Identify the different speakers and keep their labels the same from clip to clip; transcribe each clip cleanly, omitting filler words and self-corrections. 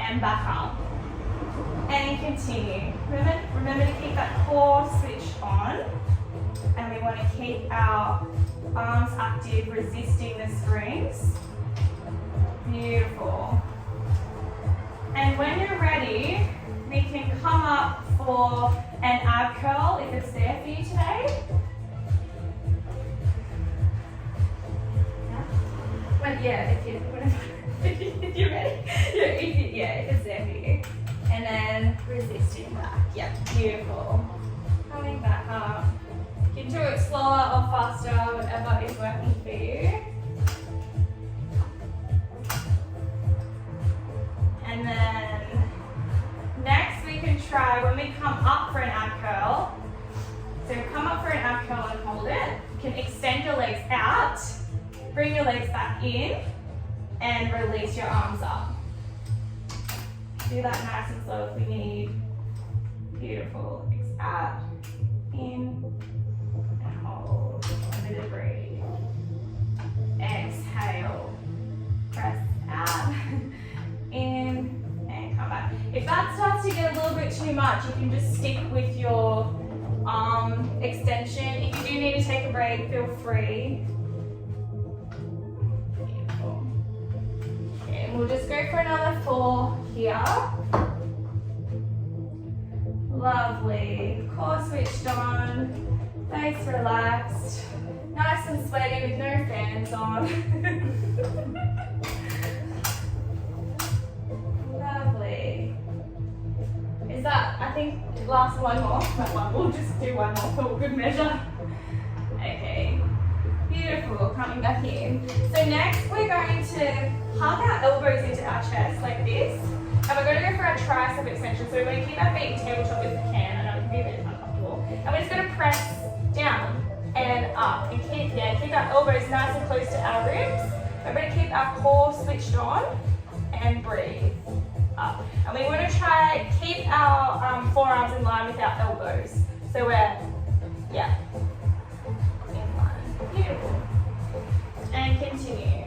Speaker 1: and back up. And continue. Remember to keep that core switched on. And we want to keep our arms active, resisting the springs. Beautiful. And when you're ready, we can come up for an ab curl if it's there for you today. Yeah, if you're ready. If it's there for you. And then resisting back. Yep, beautiful. Coming back up. You can do it slower or faster, whatever is working for you. And then next we can try when we come up for an ab curl. So come up for an ab curl and hold it. You can extend your legs out, bring your legs back in, and release your arms up. Do that nice and slow if we need. Beautiful. Out, in, and hold. A bit of breathe. Exhale. Press out. In and come back. If that starts to get a little bit too much, you can just stick with your arm extension. If you do need to take a break, feel free. Beautiful. Okay, and we'll just go for another 4 here. Lovely. Core switched on. Face relaxed. Nice and sweaty with no fans on. Lovely. Is that, I think, last one more. We'll just do one more for good measure. Okay. Beautiful. Coming back in. So next we're going to hug our elbows into our chest like this. And we're going to go for our tricep extension. So we're going to keep our feet tabletop as we can. I know it can be a bit uncomfortable. And we're just going to press down and up. And keep our elbows nice and close to our ribs. We're going to keep our core switched on and breathe up. And we want to try keep our forearms in line with our elbows. So we're, in line. Beautiful. And continue.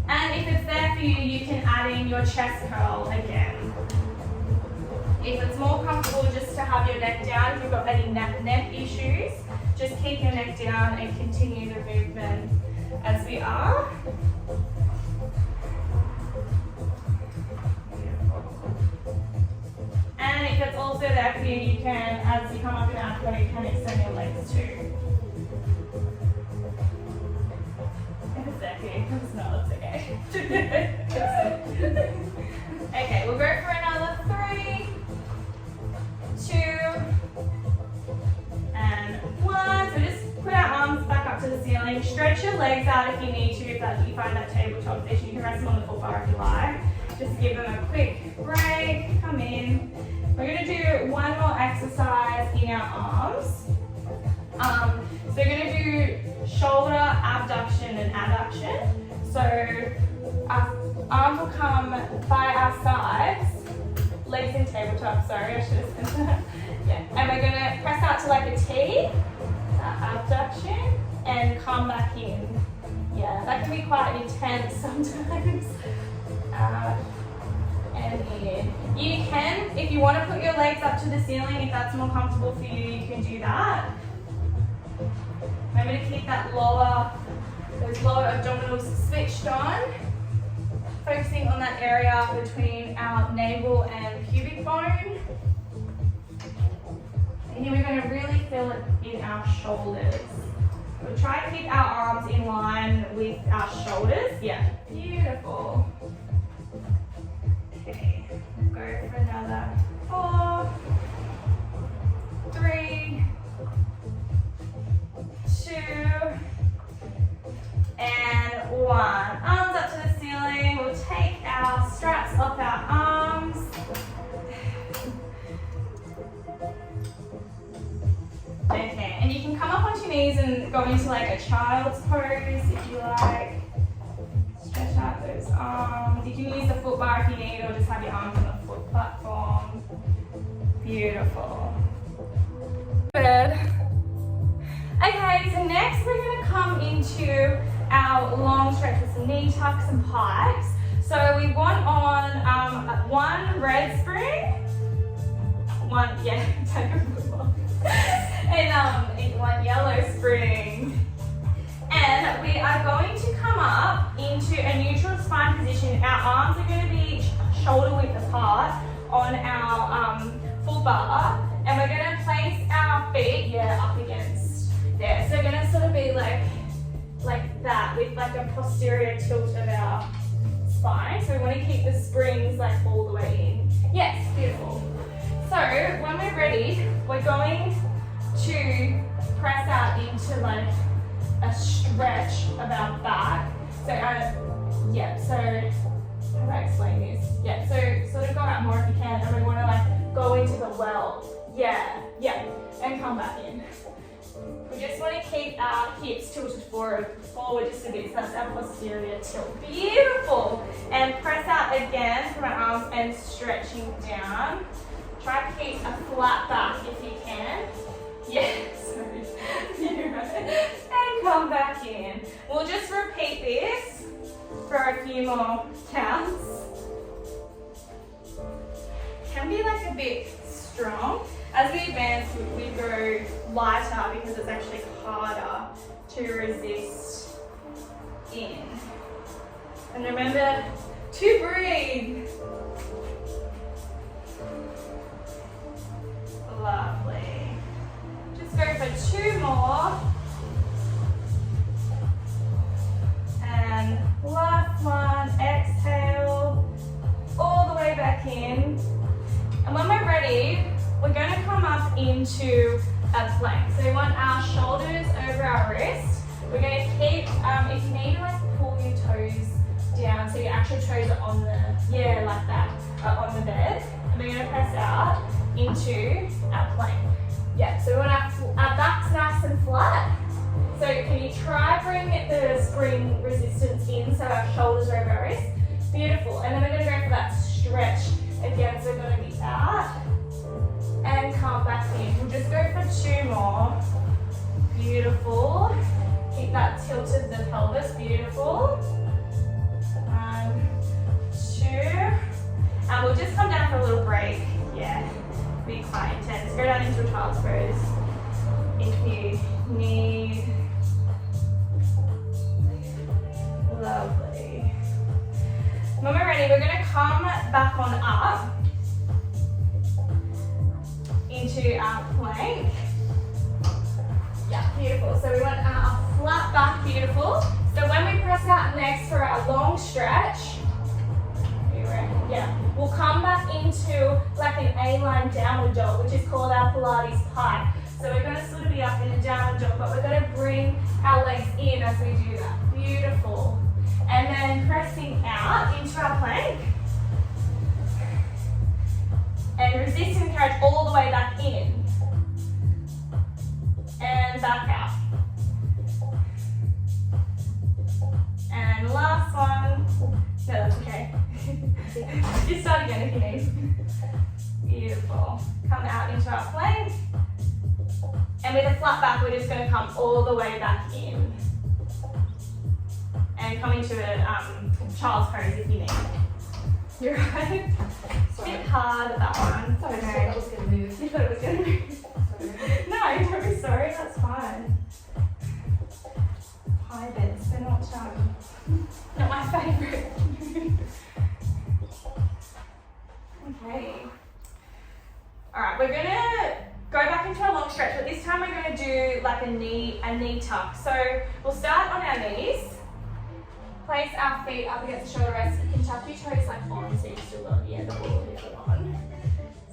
Speaker 1: And if it's there for you, you can add in your chest curl again. If it's more comfortable just to have your neck down, if you've got any neck issues, just keep your neck down and continue the movement as we are. And if it's also there for you, you can, as you come up in ab curl, you can extend your legs too. If it's there for you, if it's not, it's okay. Okay, we'll go for another 3, 2, and 1. So just put our arms back up to the ceiling. Stretch your legs out if you need to, if you find that tabletop position. You can rest them on the full bar if you like. Just give them a quick break. Come in. We're going to do one more exercise in our arms. So we're going to do shoulder abduction and adduction. So our arms will come by our sides, legs in tabletop, sorry, I should have said that. Yeah. And we're going to press out to like a T, abduction, and come back in. Yeah, that can be quite intense sometimes. And in. You can, if you want to put your legs up to the ceiling, if that's more comfortable for you, you can do that. Remember to keep that those lower abdominals switched on. Focusing on that area between our navel and pubic bone. And here we're going to really feel it in our shoulders. We'll try to keep our arms in line with our shoulders. Yeah, beautiful. Okay, we'll go for another 4, 3, 2, and 1. Arms up to the ceiling. We'll take our straps off our arms. Okay, and you can come up onto your knees and go into like a child's pose if you like. Stretch out those arms. You can use the foot bar if you need, or just have your arms on the foot platform. Beautiful. Good. Okay, so next we're going to come into our long stretch with some knee tucks and pikes. So we want on one red spring, one, yeah, take a football, and one yellow spring. And we are going to come up into a neutral spine position. Our arms are going to be shoulder width apart on our full bar. And we're going to place our feet, up against there. So we're going to sort of be like that with like a posterior tilt of our spine. So we want to keep the springs like all the way in. Yes, beautiful. So when we're ready, we're going to press out into like a stretch of our back. So so how do I explain this? Yeah, so sort of go out more if you can, and we want to like go into the well. Yeah, and come back in. We just want to keep our hips tilted forward just a bit, so that's our posterior tilt. Beautiful. And press out again from our arms and stretching down. Try to keep a flat back if you can. Yes. And come back in. We'll just repeat this for a few more counts. Can be like a bit strong. As we advance, we go lighter because it's actually harder to resist in. And remember to breathe. Lovely. Just go for 2 more. And last one, exhale, all the way back in. And when we're ready, we're going to come up into a plank. So we want our shoulders over our wrists. We're going to keep, if you need to like pull your toes down so your actual toes are on the, like that, on the bed. And we're going to press out into our plank. Yeah, so we want our back's nice and flat. So can you try bring the spring resistance in so our shoulders are over our wrists? Beautiful. And then we're going to go for that stretch again. So we're going to be out and come back in. We'll just go for 2 more. Beautiful. Keep that tilted, the pelvis. Beautiful. 1, 2. And we'll just come down for a little break. Yeah, be quite intense. Go down into a child's pose if you need. Lovely. When we're ready, we're going to come back on up into our plank. Yeah, beautiful. So we want our flat back, beautiful. So when we press out next for our long stretch, we'll come back into like an A-line downward dog, which is called our Pilates pike. So we're going to sort of be up in a downward dog, but we're going to bring our legs in as we do that. Beautiful. And then pressing out into our plank. And resist and encourage all the way back in. And back out. And last one. No, that's okay. Just start again if you need. Beautiful. Come out into our plank. And with a flat back, we're just going to come all the way back in. And come into a child's pose if you need. You're right. It's a bit hard, that one.
Speaker 2: I thought that was going to move.
Speaker 1: You thought it was going to move? No, don't be sorry, that's fine. High beds, they're not my favourite. Okay. Alright, we're going to go back into a long stretch, but this time we're going to do like a knee tuck. So we'll start on our knees. Place our feet up against the shoulder rest. You can tuck your toes like on, so you've still got the ball here on.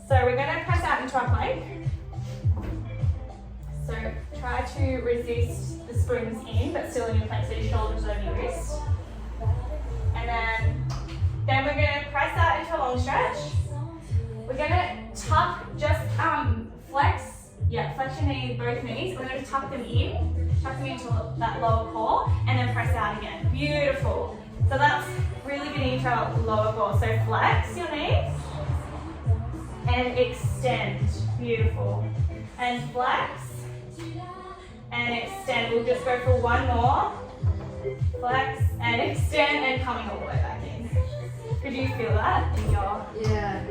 Speaker 1: So we're going to press out into our plank. So try to resist the springs in, but still in your plank, so your shoulders over your wrist. And then we're going to press out into a long stretch. We're going to tuck, just flex your knees, both knees. We're going to tuck them into that lower core, and then press out again. Beautiful. So that's really getting into our lower core. So flex your knees and extend. Beautiful. And flex and extend. We'll just go for 1 more. flex and extend and coming all the way back in. Could you feel that in your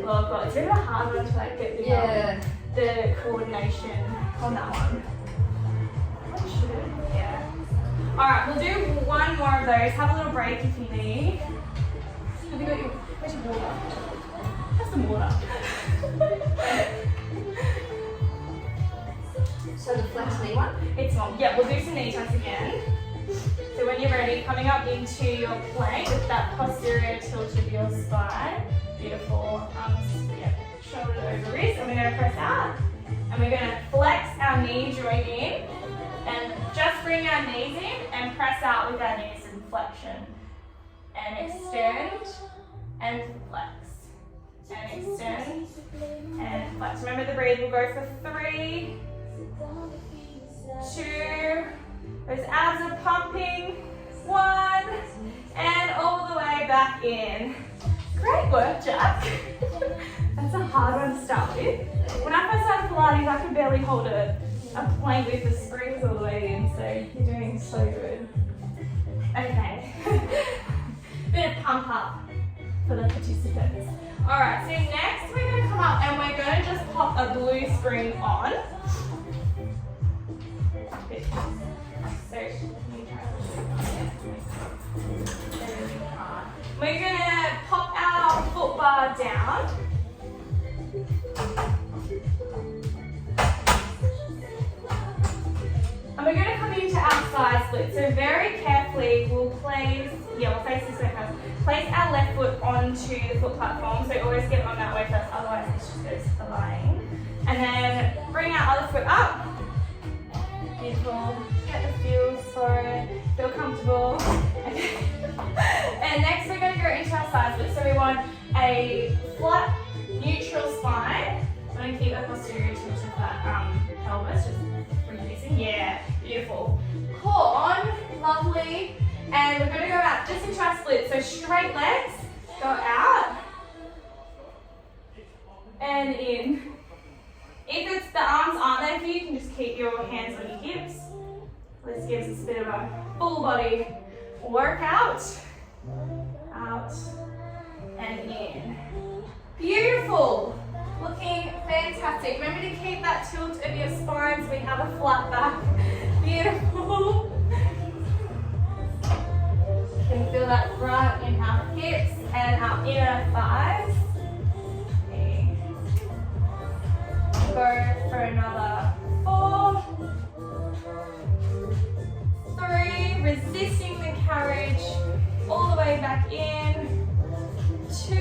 Speaker 1: lower quad? It's a bit of a hard one to like get the coordination on that one. Yeah. Alright, we'll do one more of those. Have a little break if you need. Have you got your, where's your water? Have some water.
Speaker 2: So the flex knee one?
Speaker 1: It's on. Yeah, we'll do some knee tucks again. So when you're ready, coming up into your plank with that posterior tilt of your spine. Beautiful. Shoulder over wrist. And we're going to press out. And we're going to flex our knee joint in. And just bring our knees in and press out with our knees in flexion. And extend and flex. And extend and flex. Remember the breathe. We'll go for 3, 2, those abs are pumping, 1, and all the way back in. Great work, Jack. That's a hard one to start with. When I first started Pilates, I could barely hold a plank with the springs all the way in, so you're doing so good. Okay. Bit of pump up for the participants. Alright, so next we're going to come up and we're going to just pop a blue spring on. So, we're going to pop our foot bar down. And we're going to come into our side split. So very carefully we'll place this way first. Place our left foot onto the foot platform. So always get on that way first, otherwise it just goes flying. And then bring our other foot up. Beautiful. Get the feels for it. Feel comfortable. And next we're going to go into our side split. So we want a flat, neutral spine. I'm going to keep that posterior tilt of that pelvis, just releasing. Yeah, beautiful. Core on, lovely. And we're going to go out just into our split. So straight legs, go out and in. If it's the arms aren't there for you, you can just keep your hands on your hips. This gives us a bit of a full body workout. Out and in. Beautiful. Looking fantastic. Remember to keep that tilt of your spine so we have a flat back. Beautiful. You can feel that front in our hips and our inner thighs. Okay. Go for another 4, 3, resisting the carriage all the way back in, 2,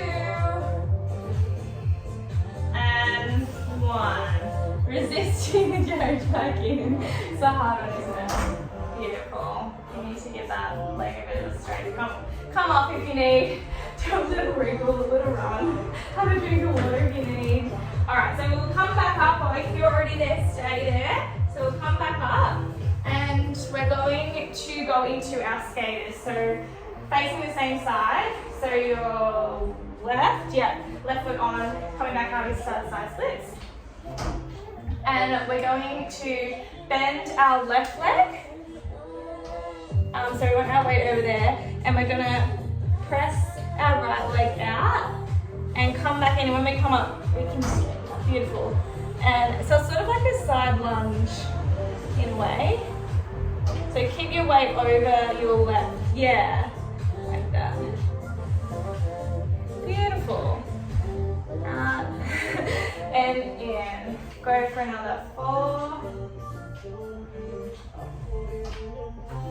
Speaker 1: and 1. Resisting the carriage back in. It's a hard one, isn't it? Beautiful. You need to give that leg a bit of a straight. Come up if you need. Do a little wriggle, a little run. Have a drink of water if you need. Alright, so we'll come back up, or if you're already there, stay there. So we'll come back up and we're going to go into our skaters. So facing the same side. So your left foot on, coming back out into side splits. And we're going to bend our left leg. So we want our weight over there, and we're going to press our right leg out and come back in. And when we come up, we can beautiful. And so it's sort of like a side lunge in a way. So keep your weight over your left. Yeah, like that. Beautiful. Out and in. Go for another 4,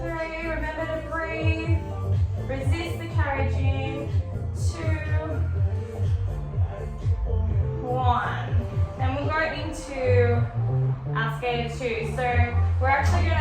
Speaker 1: 3. Remember to breathe. Resist the carriage in. 2, 1. Then we'll go into our skater 2. So we're actually going to